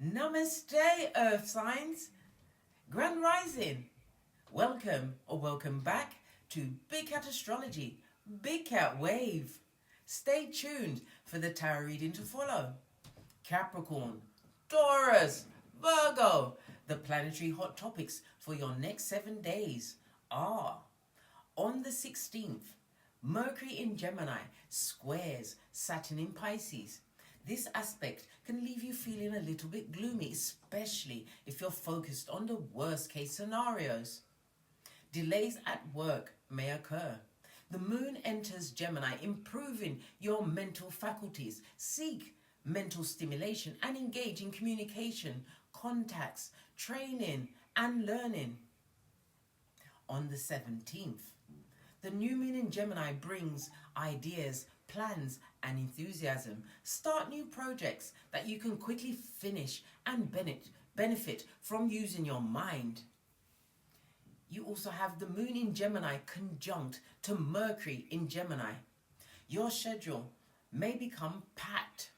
Namaste, Earth Signs. Grand Rising. Welcome or welcome back to Big Cat Astrology, Big Cat Wave. Stay tuned for the tarot reading to follow. Capricorn, Taurus, Virgo. The planetary hot topics for your next 7 days are: on the 16th, Mercury in Gemini squares Saturn in Pisces. This aspect can leave you feeling a little bit gloomy, especially if you're focused on the worst case scenarios. Delays at work may occur. The moon enters Gemini, improving your mental faculties. Seek mental stimulation and engage in communication, contacts, training and learning. On the 17th, the new moon in Gemini brings ideas, plans and enthusiasm. Start new projects that you can quickly finish and benefit from using your mind. You also have the moon in Gemini conjunct to Mercury in Gemini. Your schedule may become packed.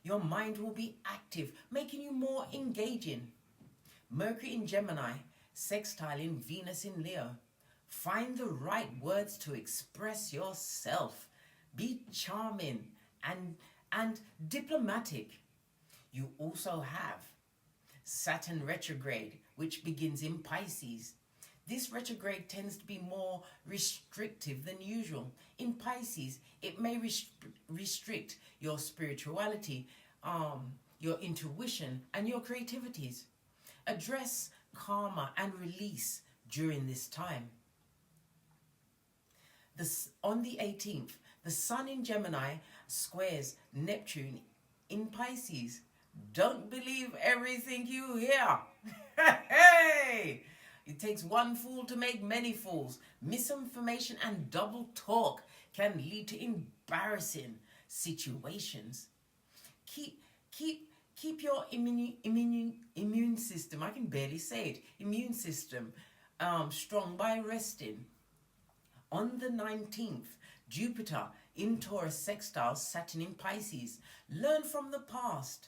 Your mind will be active, making you more engaging. Mercury in Gemini sextiling Venus in Leo. Find the right words to express yourself. Be charming and diplomatic. You also have Saturn retrograde, which begins in Pisces. This retrograde tends to be more restrictive than usual. In Pisces, it may restrict your spirituality, your intuition, and your creativities. Address karma and release during this time. On the 18th, the Sun in Gemini squares Neptune in Pisces. Don't believe everything you hear. Hey! It takes one fool to make many fools. Misinformation and double talk can lead to embarrassing situations. Keep your immune system, I can barely say it, immune system strong by resting. On the 19th, Jupiter in Taurus sextiles Saturn in Pisces. Learn from the past.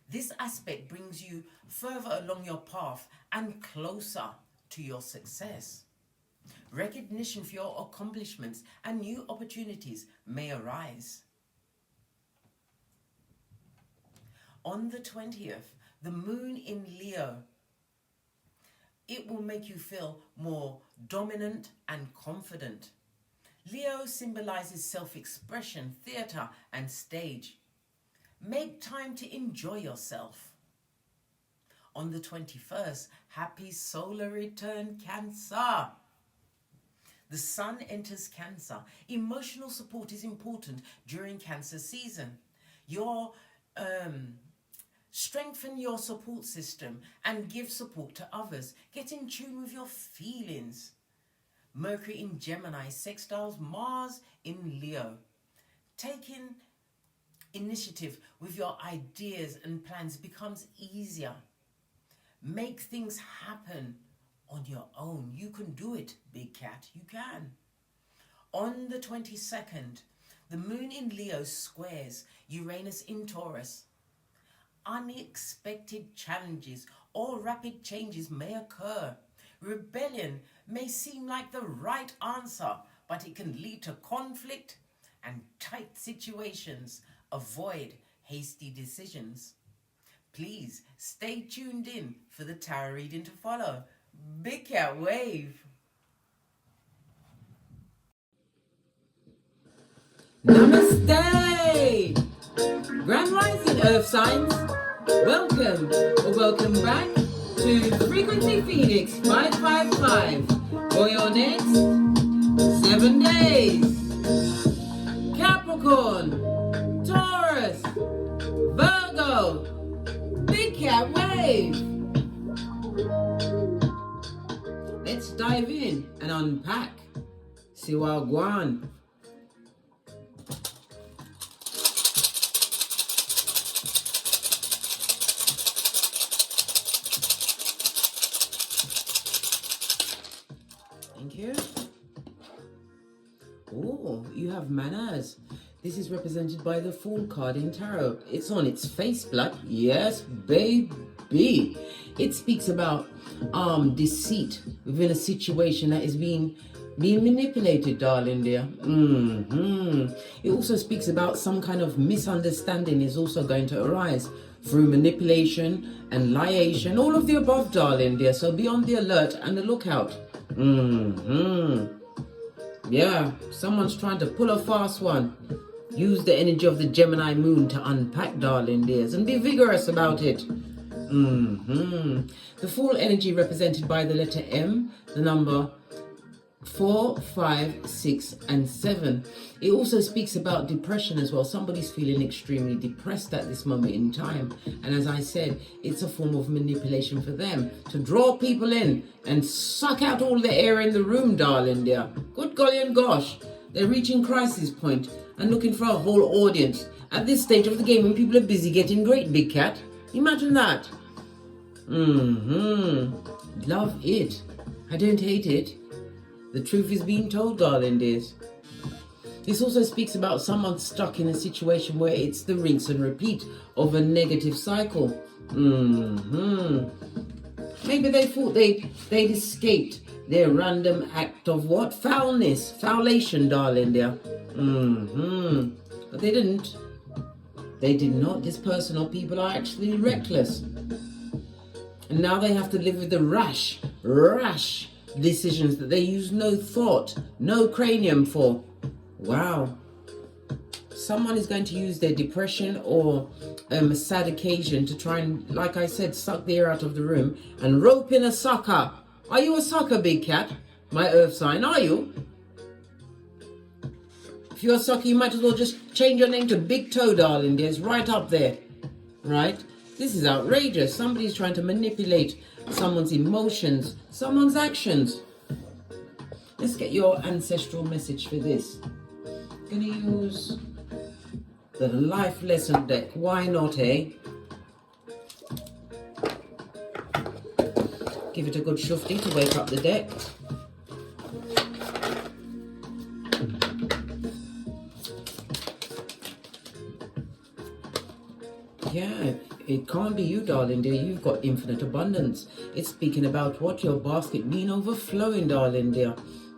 This aspect brings you further along your path and closer to your success. Recognition for your accomplishments and new opportunities may arise. On the 20th, the moon in Leo. It will make you feel more dominant and confident. Leo symbolizes self-expression, theatre and stage. Make time to enjoy yourself. On the 21st, happy solar return, Cancer. The Sun enters Cancer. Emotional support is important during Cancer season. Strengthen your support system and give support to others. Get in tune with your feelings. Mercury in Gemini sextiles Mars in Leo. Taking initiative with your ideas and plans becomes easier. Make things happen on your own. You can do it, Big Cat. You can. On the 22nd, the moon in Leo squares Uranus in Taurus. Unexpected challenges or rapid changes may occur. Rebellion may seem like the right answer, but it can lead to conflict and tight situations. Avoid hasty decisions. Please stay tuned in for the tarot reading to follow. Big Cat Wave. Namaste! Grand Rising Earth Signs. Welcome or welcome back to Frequency Phoenix 555 for your next 7 days. Capricorn, Taurus, Virgo, Big Cat Wave. Let's dive in and unpack. See what go on. Thank you. Oh, you have manners. This is represented by the Fool card in Tarot. It's on its face, blood. Yes, baby. It speaks about deceit within a situation that is being manipulated, darling dear. It also speaks about some kind of misunderstanding is also going to arise through manipulation and liation, all of the above, darling dear. So be on the alert and the lookout. Yeah, someone's trying to pull a fast one. Use the energy of the Gemini moon to unpack, darling dears, and be vigorous about it. The Fool energy represented by the letter M, the number 4, 5, 6, and 7. It also speaks about depression as well. Somebody's feeling extremely depressed at this moment in time. And as I said, it's a form of manipulation for them to draw people in and suck out all the air in the room, darling dear. Good golly and gosh. They're reaching crisis point and looking for a whole audience at this stage of the game when people are busy getting great, big cat. Imagine that. Love it. I don't hate it. The truth is being told, darling dears. This also speaks about someone stuck in a situation where it's the rinse and repeat of a negative cycle. Maybe they thought they'd escaped their random act of what? Foulness, foulation, darling dear. But they didn't. They did not. This person or people are actually reckless. And now they have to live with the rash decisions that they use no thought, no cranium for. Wow. Someone is going to use their depression or a sad occasion to try and, like I said, suck the air out of the room and rope in a sucker. Are you a sucker, big cat? My earth sign, are you? If you're a sucker, you might as well just change your name to Big Toe, darling dear. It's right up there. Right? This is outrageous. Somebody's trying to manipulate someone's emotions, someone's actions. Let's get your ancestral message for this. I'm going to use the life lesson deck. Why not, eh? Give it a good shufty to wake up the deck. Yeah, it can't be you, darling dear. You've got infinite abundance. It's speaking about what? Your basket being overflowing, darling dear.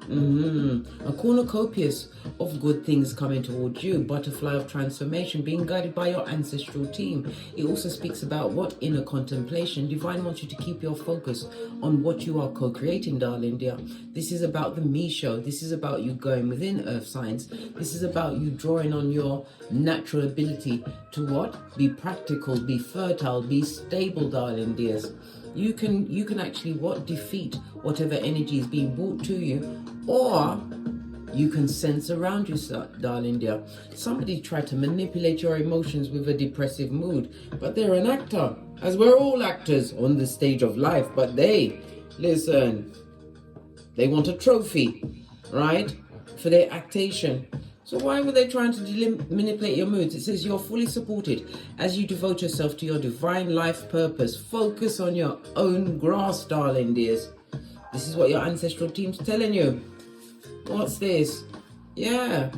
A cornucopious of good things coming towards you. Butterfly of transformation, being guided by your ancestral team. It also speaks about what? Inner contemplation. Divine wants you to keep your focus on what you are co-creating, darling dear. This is about the me show. This is about you going within earth signs. This is about you drawing on your natural ability to what? Be practical, be fertile, be stable, darling dears. You can actually what? Defeat whatever energy is being brought to you, or you can sense around you, darling dear. Somebody tried to manipulate your emotions with a depressive mood, but they're an actor, as we're all actors on the stage of life. But they want a trophy, right, for their actation. So why were they trying to manipulate your moods? It says you're fully supported as you devote yourself to your divine life purpose. Focus on your own grass, darling dears. This is what your ancestral team's telling you. What's this? Yeah.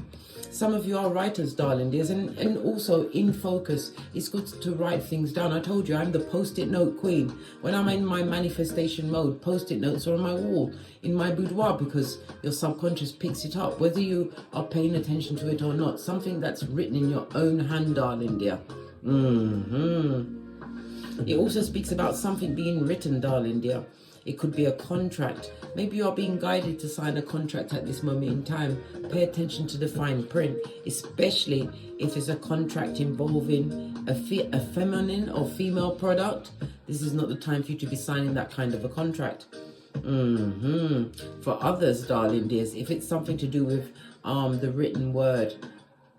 Some of you are writers, darling dears, and also in focus. It's good to write things down. I told you I'm the post-it note queen. When I'm in my manifestation mode, post-it notes are on my wall in my boudoir because your subconscious picks it up, whether you are paying attention to it or not. Something that's written in your own hand, darling dear. It also speaks about something being written, darling dear. It could be a contract. Maybe you are being guided to sign a contract at this moment in time. Pay attention to the fine print, especially if it's a contract involving a feminine or female product. This is not the time for you to be signing that kind of a contract. For others, darling dears, if it's something to do with the written word,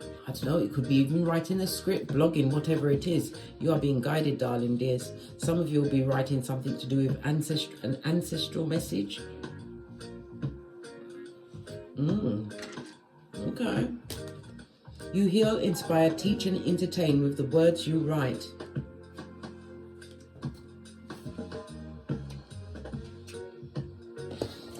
I don't know, it could be even writing a script, blogging, whatever it is. You are being guided, darling dears. Some of you will be writing something to do with an ancestral message. Okay. You heal, inspire, teach, and entertain with the words you write.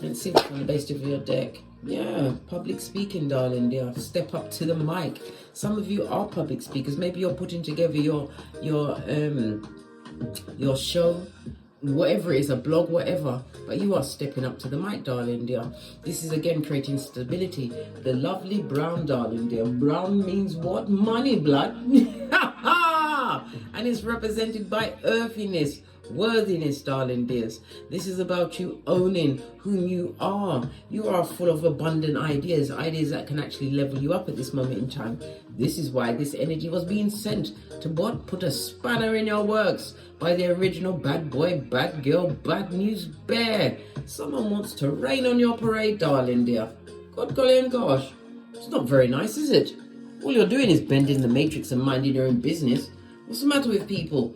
Let's see what's on the base of your deck. Yeah, public speaking, darling dear. Step up to the mic. Some of you are public speakers. Maybe you're putting together your show, whatever it is, a blog, whatever. But you are stepping up to the mic, darling dear. This is again creating stability. The lovely brown, darling dear. Brown means what? Money, blood. And it's represented by earthiness, worthiness, darling dears. This is about you owning whom you are. You are full of abundant ideas that can actually level you up at this moment in time. This is why this energy was being sent to what? Put a spanner in your works by the original bad boy, bad girl, bad news bear. Someone wants to rain on your parade, darling dear. God golly and gosh. It's not very nice, is it? All you're doing is bending the matrix and minding your own business. What's the matter with people?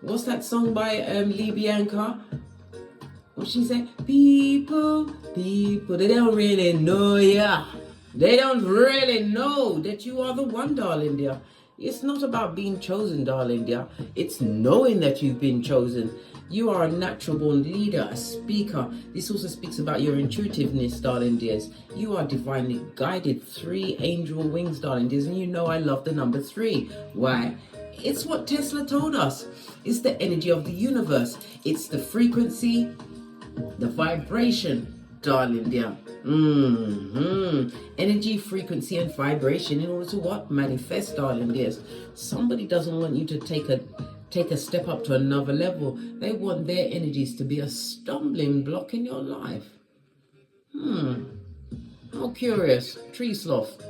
What's that song by Lee Bianca? What she say? People, they don't really know ya. They don't really know that you are the one, darling dear. It's not about being chosen, darling dear. It's knowing that you've been chosen. You are a natural born leader, a speaker. This also speaks about your intuitiveness, darling dears. You are divinely guided. 3 angel wings, darling dears. And you know I love the number 3. Why? It's what Tesla told us. It's the energy of the universe. It's the frequency, the vibration, darling dear. Energy, frequency, and vibration in order to what? Manifest, darling dears. Somebody doesn't want you to take a step up to another level. They want their energies to be a stumbling block in your life. How curious. Tree sloth.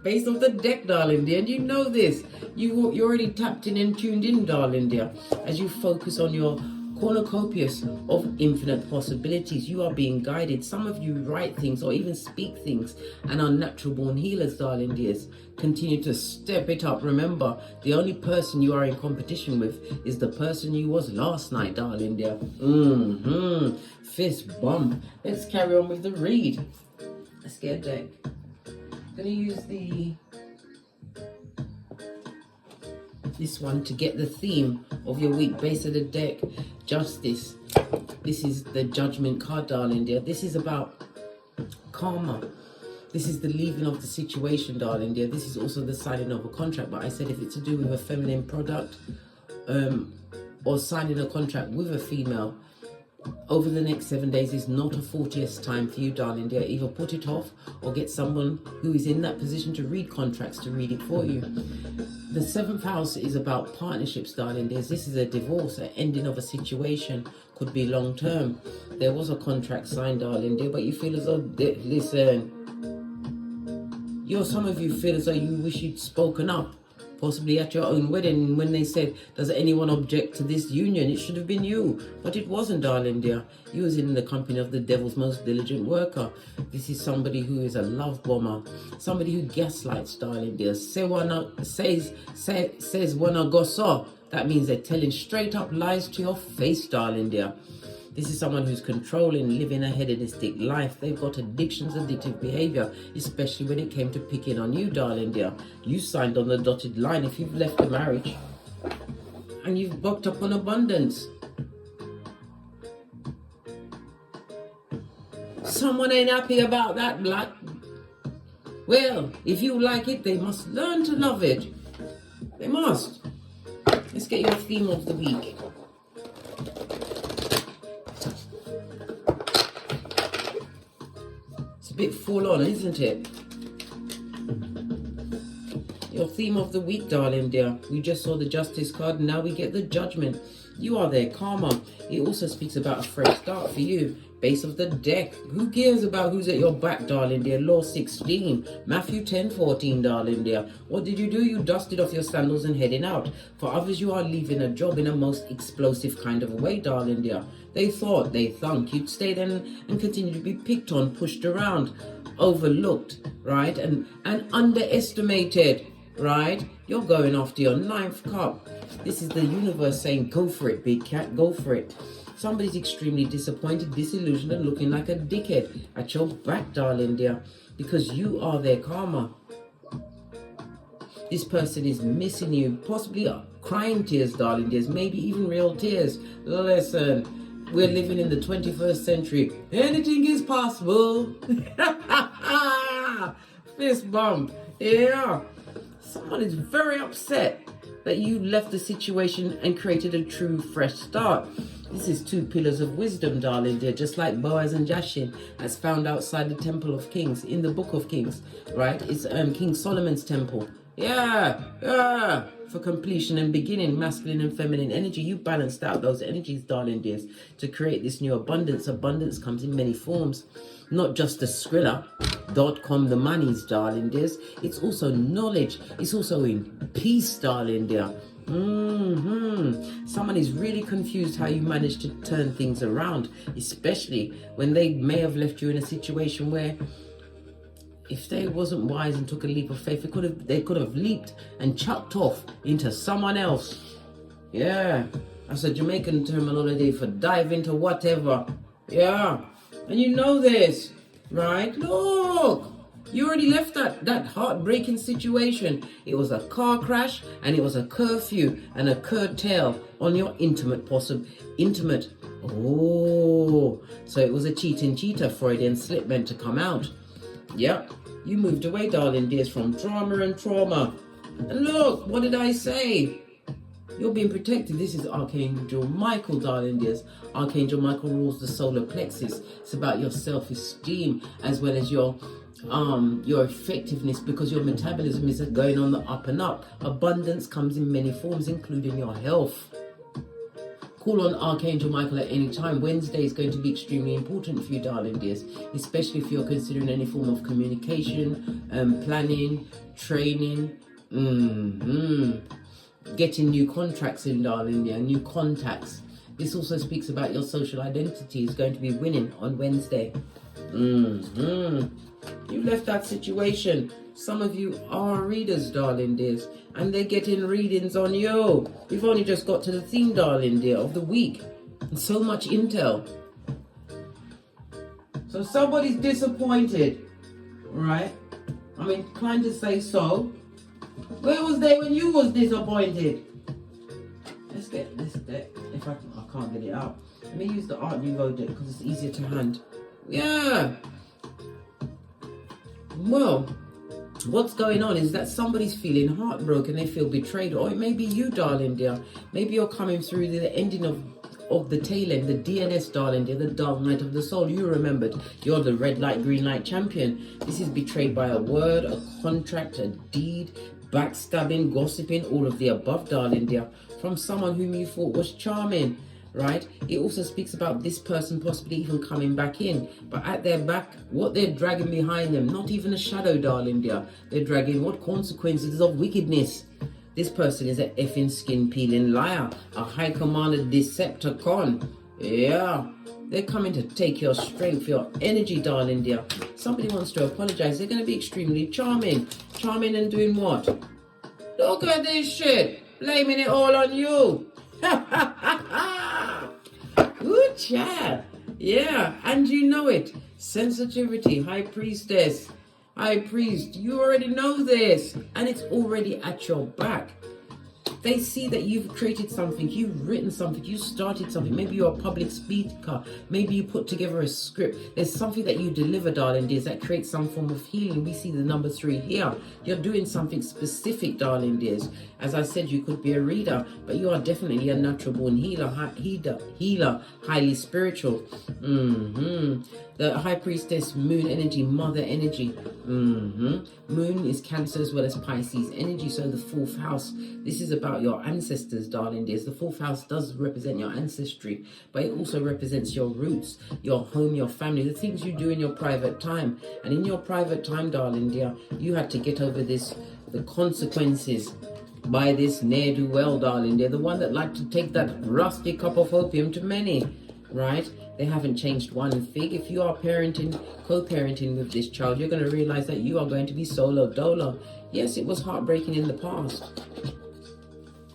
Based off the deck, darling dear, and you know this. You're already tapped in and tuned in, darling dear. As you focus on your cornucopias of infinite possibilities, you are being guided. Some of you write things or even speak things and are natural born healers, darling dears. Continue to step it up. Remember, the only person you are in competition with is the person you was last night, darling dear. Fist bump. Let's carry on with the read. Let's get a deck. I'm going to use this one to get the theme of your week. Base of the deck, justice. This is the judgment card, darling dear. This is about karma. This is the leaving of the situation, darling dear. This is also the signing of a contract. But I said if it's to do with a feminine product or signing a contract with a female, over the next 7 days is not a 40th time for you, darling dear. Either put it off or get someone who is in that position to read contracts to read it for you. The 7th house is about partnerships, darling dears. This is a divorce, an ending of a situation. Could be long term. There was a contract signed, darling dear, but you feel as though, listen, some of you feel as though you wish you'd spoken up. Possibly at your own wedding, when they said, does anyone object to this union? It should have been you, but it wasn't, darling dear. You was in the company of the devil's most diligent worker. This is somebody who is a love bomber, somebody who gaslights, darling dear. Says wanna go so. That means they're telling straight up lies to your face, darling dear. This is someone who's controlling, living a hedonistic life. They've got addictions, addictive behavior, especially when it came to picking on you, darling dear. You signed on the dotted line if you've left a marriage and you've bucked up on abundance. Someone ain't happy about that, blood. Well, if you like it, they must learn to love it. They must. Let's get your theme of the week. Bit full on, isn't it? Your theme of the week, darling dear. We just saw the justice card, and now we get the judgment. You are there, karma. It also speaks about a fresh start for you. Base of the deck. Who cares about who's at your back, darling dear? Law 16. Matthew 10:14, darling dear. What did you do? You dusted off your sandals and heading out. For others, you are leaving a job in a most explosive kind of a way, darling dear. They thought, they thunk you'd stay there and continue to be picked on, pushed around, overlooked, right? And underestimated, right? You're going after your 9th cup. This is the universe saying, go for it, big cat, go for it. Somebody's extremely disappointed, disillusioned, and looking like a dickhead at your back, darling dear, because you are their karma. This person is missing you, possibly crying tears, darling dears, maybe even real tears. Listen, we're living in the 21st century. Anything is possible. Fist bump. Yeah. Someone is very upset that you left the situation and created a true fresh start. This is two pillars of wisdom, darling dear, just like Boaz and Jashin, as found outside the Temple of Kings, in the Book of Kings, right? It's King Solomon's temple. Yeah. For completion and beginning, masculine and feminine energy. You balanced out those energies, darling dears, to create this new abundance. Abundance comes in many forms. Not just the Skrilla.com, the monies, darling dears. It's also knowledge. It's also in peace, darling dear. Someone is really confused how you managed to turn things around, especially when they may have left you in a situation where, if they wasn't wise and took a leap of faith, they could have leaped and chucked off into someone else. Yeah, that's a Jamaican terminology for dive into whatever. Yeah, and you know this, right? Look, you already left that heartbreaking situation. It was a car crash, and it was a curfew and a curtail on your intimate. Oh, so it was a cheater, Freudian slip meant to come out. Yep, you moved away, darling dears, from drama and trauma. And look, what did I say? You're being protected. This is Archangel Michael, darling dears. Archangel Michael rules the solar plexus. It's about your self-esteem as well as your effectiveness, because your metabolism is going on the up and up. Abundance comes in many forms, including your health. Call on Archangel Michael at any time. Wednesday is going to be extremely important for you, darling dears, especially if you're considering any form of communication, planning, training, getting new contracts in, darling, yeah, new contacts. This also speaks about your social identity is going to be winning on Wednesday. You left that situation. Some of you are readers, darling dears, and they're getting readings on you. We've only just got to the theme, darling dear, of the week. And so much intel. So somebody's disappointed, right? I'm inclined to say so. Where was they when you was disappointed? Let's get this deck. If I can't get it out. Let me use the Art Nouveau deck because it's easier to hand. Yeah. Well, what's going on is that somebody's feeling heartbroken, they feel betrayed, or it may be you, darling dear. Maybe you're coming through the ending of the tail end, the DNS, darling dear, the dark night of the soul. You remembered, you're the red light, green light champion. This is betrayed by a word, a contract, a deed, backstabbing, gossiping, all of the above, darling dear, from someone whom you thought was charming. Right? It also speaks about this person possibly even coming back in, but at their back, what they're dragging behind them, not even a shadow, darling dear. They're dragging what consequences of wickedness. This person is an effing skin peeling liar, a high commander Decepticon. Yeah, they're coming to take your strength, your energy, darling dear. Somebody wants to apologize. They're going to be extremely charming and doing what? Look at this shit, blaming it all on you. Good chat. Yeah, and you know it. Sensitivity, High Priestess, High Priest, you already know this, and it's already at your back. They see that you've created something, you've written something, you started something. Maybe you're a public speaker, maybe you put together a script. There's something that you deliver, darling dears, that creates some form of healing. We see the number 3 here. You're doing something specific, darling dears. As I said, you could be a reader, but you are definitely a natural born healer, highly spiritual. The High Priestess, Moon energy, Mother energy. Moon is Cancer as well as Pisces energy, so the 4th house. This is about your ancestors, darling dears. The 4th house does represent your ancestry, but it also represents your roots, your home, your family, the things you do in your private time. And in your private time, darling dear, you had to get over the consequences by this ne'er-do-well, darling dear, the one that liked to take that rusty cup of opium to many, right? They haven't changed one fig. If you are parenting, co-parenting with this child, you're going to realize that you are going to be solo dolo. Yes, it was heartbreaking in the past.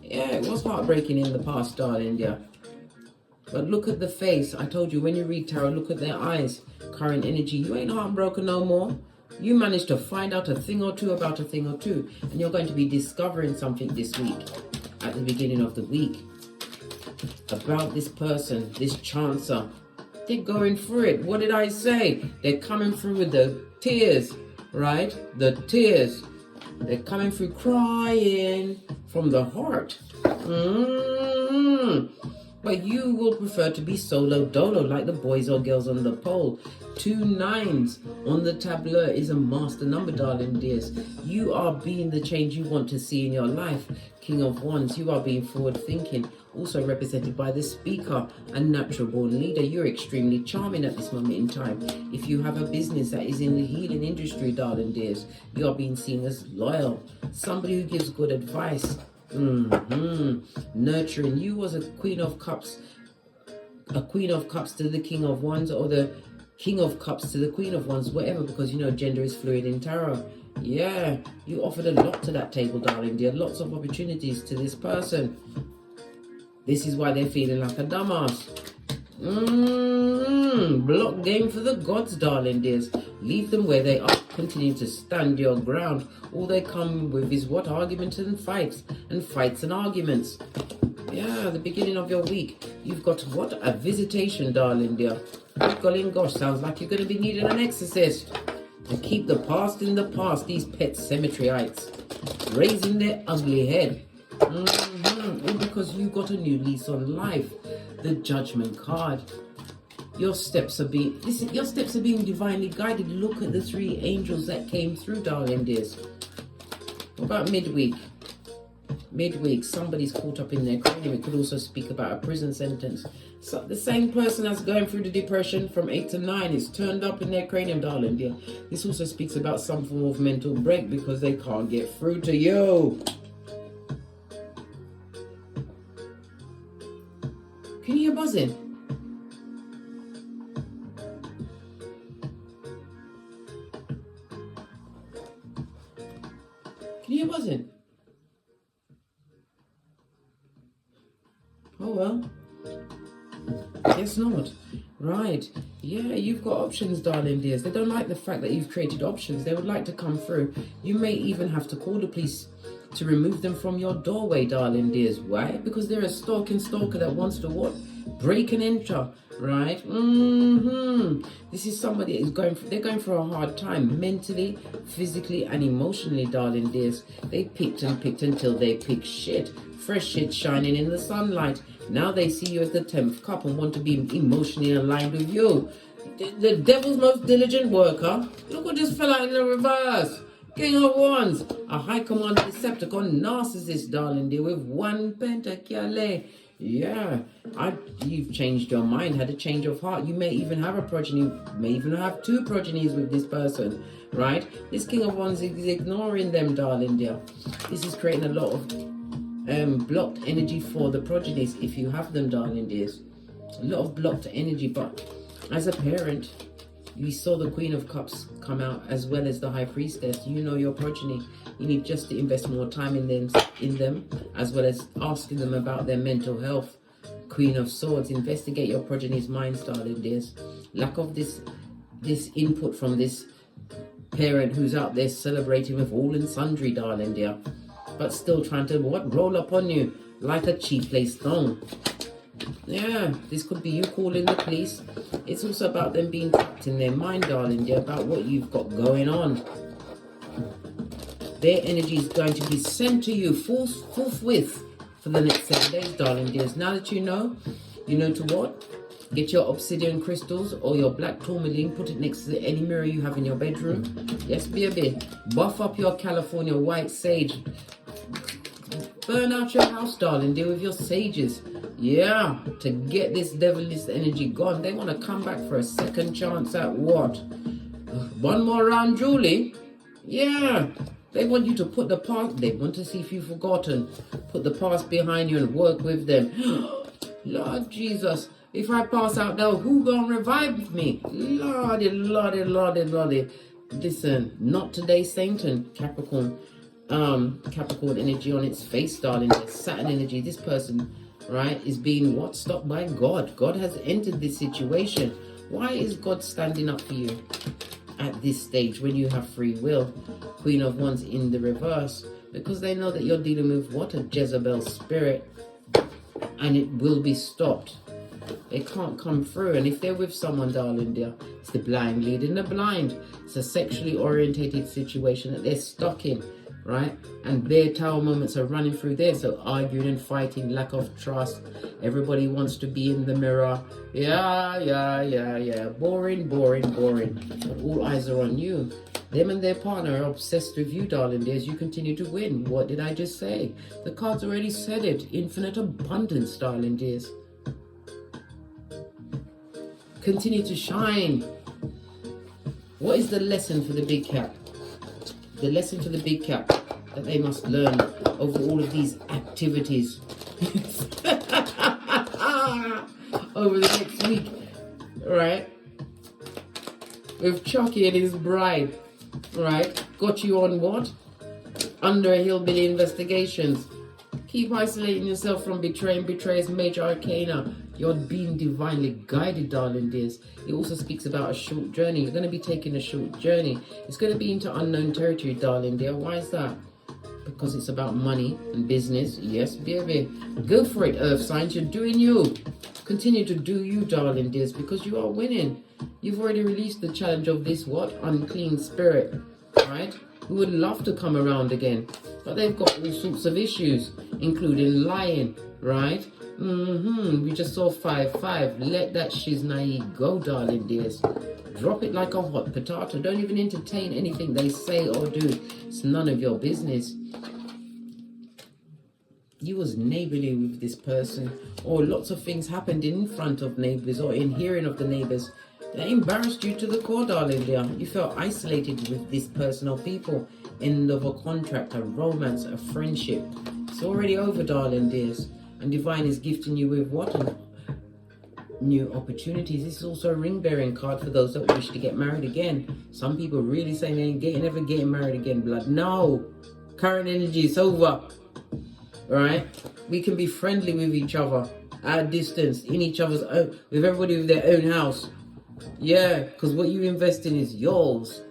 Yeah, it was heartbreaking in the past, darling dear. But look at the face. I told you, when you read tarot, look at their eyes. Current energy. You ain't heartbroken no more. You managed to find out a thing or two about a thing or two. And you're going to be discovering something this week, at the beginning of the week. about this person, this chancer. They're going through it. What did I say? They're coming through with the tears, right? The tears. They're coming through crying from the heart. But you will prefer to be solo dolo like the boys or girls on the pole. 2 9s on the tableau is a master number, darling dears. You are being the change you want to see in your life. King of Wands, you are being forward thinking. Also represented by the speaker, a natural born leader. You're extremely charming at this moment in time. If you have a business that is in the healing industry, darling dears, you are being seen as loyal. Somebody who gives good advice. Nurturing. You was a Queen of Cups. A Queen of Cups to the King of Wands, or the King of Cups to the Queen of Wands, whatever, because you know gender is fluid in tarot. Yeah, you offered a lot to that table, darling dear. Lots of opportunities to this person. This is why they're feeling like a dumbass. Block game for the gods, darling dears. Leave them where they are. Continue to stand your ground. All they come with is what? Arguments and fights. And fights and arguments. Yeah, the beginning of your week. You've got what? A visitation, darling dear. Golly gosh, sounds like you're going to be needing an exorcist. To keep the past in the past, these pet cemeteryites. Raising their ugly head. All because you got a new lease on life. The Judgment card. Your steps are being divinely guided. Look at the 3 angels that came through, darling dears. What about midweek? Midweek, somebody's caught up in their cranium. It could also speak about a prison sentence. So the same person that's going through the depression from 8 to 9 is turned up in their cranium, darling dear. This also speaks about some form of mental break because they can't get through to you. Can you hear buzzing? Can you hear buzzing? Oh well. Guess not. Right. Yeah, you've got options, darling dears. They don't like the fact that you've created options. They would like to come through. You may even have to call the police to remove them from your doorway, darling dears. Why? Because they're a stalker that wants to what? Break and enter, right? This is somebody that is they're going through a hard time mentally, physically, and emotionally, darling dears. They picked and picked until they pick shit. Fresh shit shining in the sunlight. Now they see you as the 10th cup and want to be emotionally aligned with you. The devil's most diligent worker. Look what just fell out in the reverse. King of Wands, a high command Decepticon narcissist, darling dear, with 1 pentacule. Yeah, you've changed your mind, had a change of heart. You may even have a progeny, may even have 2 progenies with this person, right? This King of Wands is ignoring them, darling dear. This is creating a lot of blocked energy for the progenies, if you have them, darling dears. A lot of blocked energy, but as a parent, we saw the Queen of Cups come out as well as the High Priestess. You know your progeny. You need just to invest more time in them, as well as asking them about their mental health. Queen of Swords, investigate your progeny's minds, darling dears. Lack of this input from this parent who's out there celebrating with all and sundry, darling dear, but still trying to roll up on you like a cheap lace thong. Yeah, this could be you calling the police. It's also about them being trapped in their mind, darling dear, about what you've got going on. Their energy is going to be sent to you forthwith for the next 7 days, darling dears. Now that you know to what? Get your obsidian crystals or your black tourmaline, put it next to any mirror you have in your bedroom. Yes, baby. Buff up your California white sage. Burn out your house, darling dear, with your sages. Yeah, to get this devilish energy gone. They want to come back for a second chance at what? 1 more round, Julie? Yeah. They want you to put the past, they want to see if you've forgotten. Put the past behind you and work with them. Lord Jesus, if I pass out now, who gonna revive me? Lordy, lordy, lordy, lordy. Listen, not today, Satan, Capricorn. Capricorn energy on its face, darling. Saturn energy. This person, right, is being what? Stopped by God. God has entered this situation. Why is God standing up for you at this stage when you have free will? Queen of Wands in the reverse. Because they know that you're dealing with what? A Jezebel spirit. and it will be stopped. It can't come through. And if they're with someone, darling dear, it's the blind leading the blind. It's a sexually orientated situation that they're stuck in, right? And their tower moments are running through there. So arguing and fighting, lack of trust. Everybody wants to be in the mirror. Yeah. Boring. But all eyes are on you. Them and their partner are obsessed with you, darling dear, as you continue to win. What did I just say? The cards already said it. Infinite abundance, darling dears. Continue to shine. What is the lesson for the big cat? The lesson for the big cat that they must learn over all of these activities over the next week, right? With Chucky and his bride, right? Got you on what? Under hillbilly investigations. Keep isolating yourself from betraying betrayers, major arcana. You're being divinely guided, darling dears. It also speaks about a short journey. You're going to be taking a short journey. It's going to be into unknown territory, darling dear. Why is that? Because it's about money and business. Yes, baby. Go for it, earth signs. You're doing you. Continue to do you, darling dears, because you are winning. You've already released the challenge of this what? Unclean spirit, right? Who would love to come around again. But they've got all sorts of issues, including lying, right? We just saw 5-5. Let that shiznai go, darling dears. Drop it like a hot potato. Don't even entertain anything they say or do. It's none of your business. You was neighborly with this person, or lots of things happened in front of neighbors or in hearing of the neighbors that embarrassed you to the core, darling dear. You felt isolated with this person or people. End of a contract, a romance, a friendship. It's already over, darling dears. And divine is gifting you with what? New opportunities. This is also a ring bearing card for those that wish to get married again. Some people really saying they ain't never getting married again, blood. No, current energy is over. Right? We can be friendly with each other at a distance, in each other's own, with everybody with their own house. Yeah, because what you invest in is yours.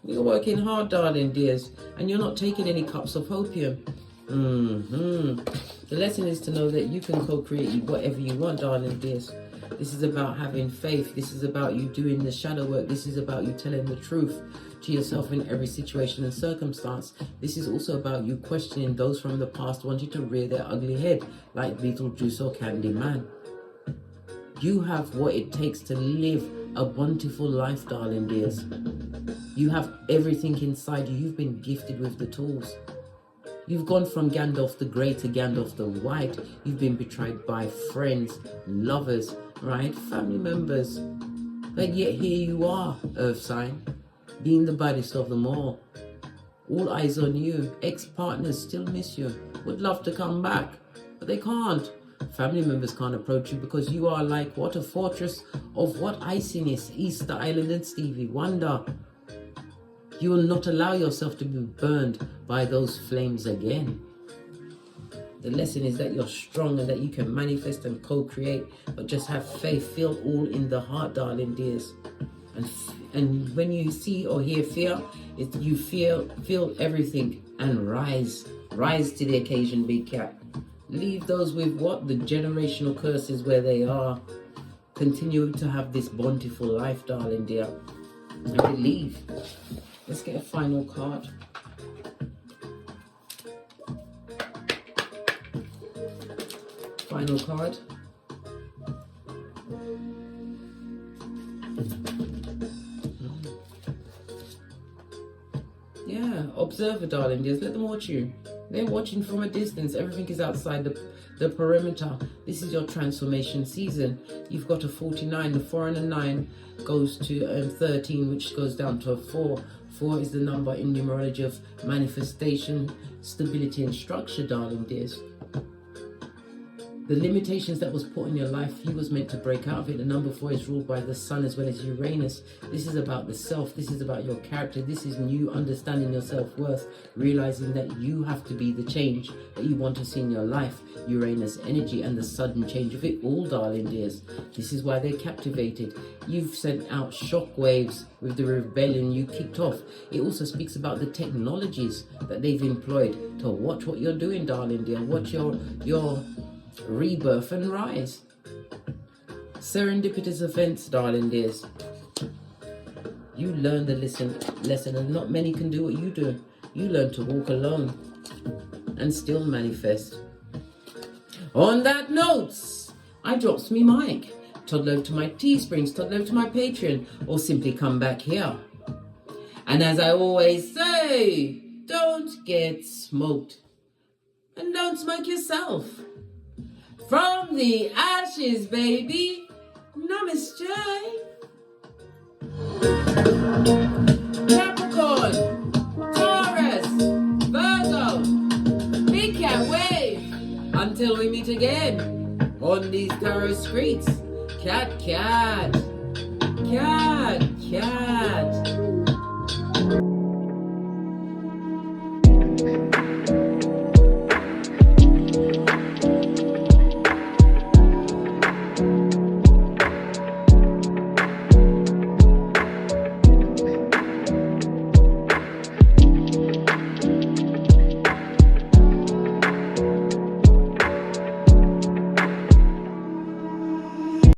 You're working hard, darling dears, and you're not taking any cups of opium. The lesson is to know that you can co-create whatever you want, darling dears. This is about having faith. This is about you doing the shadow work. This is about you telling the truth to yourself in every situation and circumstance. This is also about you questioning those from the past wanting to rear their ugly head like Beetlejuice or Candyman. You have what it takes to live a bountiful life, darling dears. You have everything inside you. You've been gifted with the tools. You've gone from Gandalf the Grey to Gandalf the White. You've been betrayed by friends, lovers, right? Family members. But yet here you are, Earth sign, being the baddest of them all. All eyes on you. Ex-partners still miss you. Would love to come back, but they can't. Family members can't approach you because you are like what? A fortress of what? Iciness, Easter Island and Stevie Wonder. You will not allow yourself to be burned by those flames again. The lesson is that you're strong and that you can manifest and co-create, but just have faith. Feel all in the heart, darling dears. And when you see or hear fear, you feel everything and rise. Rise to the occasion, big cat. Leave those with what? The generational curses where they are. Continue to have this bountiful life, darling dear. And believe. Let's get a final card. Final card. Yeah, observer, darling dears. Let them watch you. They're watching from a distance. Everything is outside the perimeter. This is your transformation season. You've got a 49. The 4 and a 9 goes to 13, which goes down to a 4. 4 is the number in numerology of manifestation, stability, and structure, darling dears. The limitations that was put in your life, you was meant to break out of it. The number 4 is ruled by the sun as well as Uranus. This is about the self. This is about your character. This is you understanding your self-worth, realizing that you have to be the change that you want to see in your life. Uranus energy and the sudden change of it all, darling dears. This is why they're captivated. You've sent out shockwaves with the rebellion you kicked off. It also speaks about the technologies that they've employed to watch what you're doing, darling dear. Watch your rebirth and rise. Serendipitous events, darling dears. You learn the lesson, and not many can do what you do. You learn to walk alone and still manifest. On that note, I drops me mic. Toddle over to my Teesprings, toddle over to my Patreon, or simply come back here. And as I always say, don't get smoked. And don't smoke yourself. From the ashes, baby. Namaste. Capricorn, Taurus, Virgo, big cat wave. Until we meet again on these tarot streets. Cat, cat, cat, cat.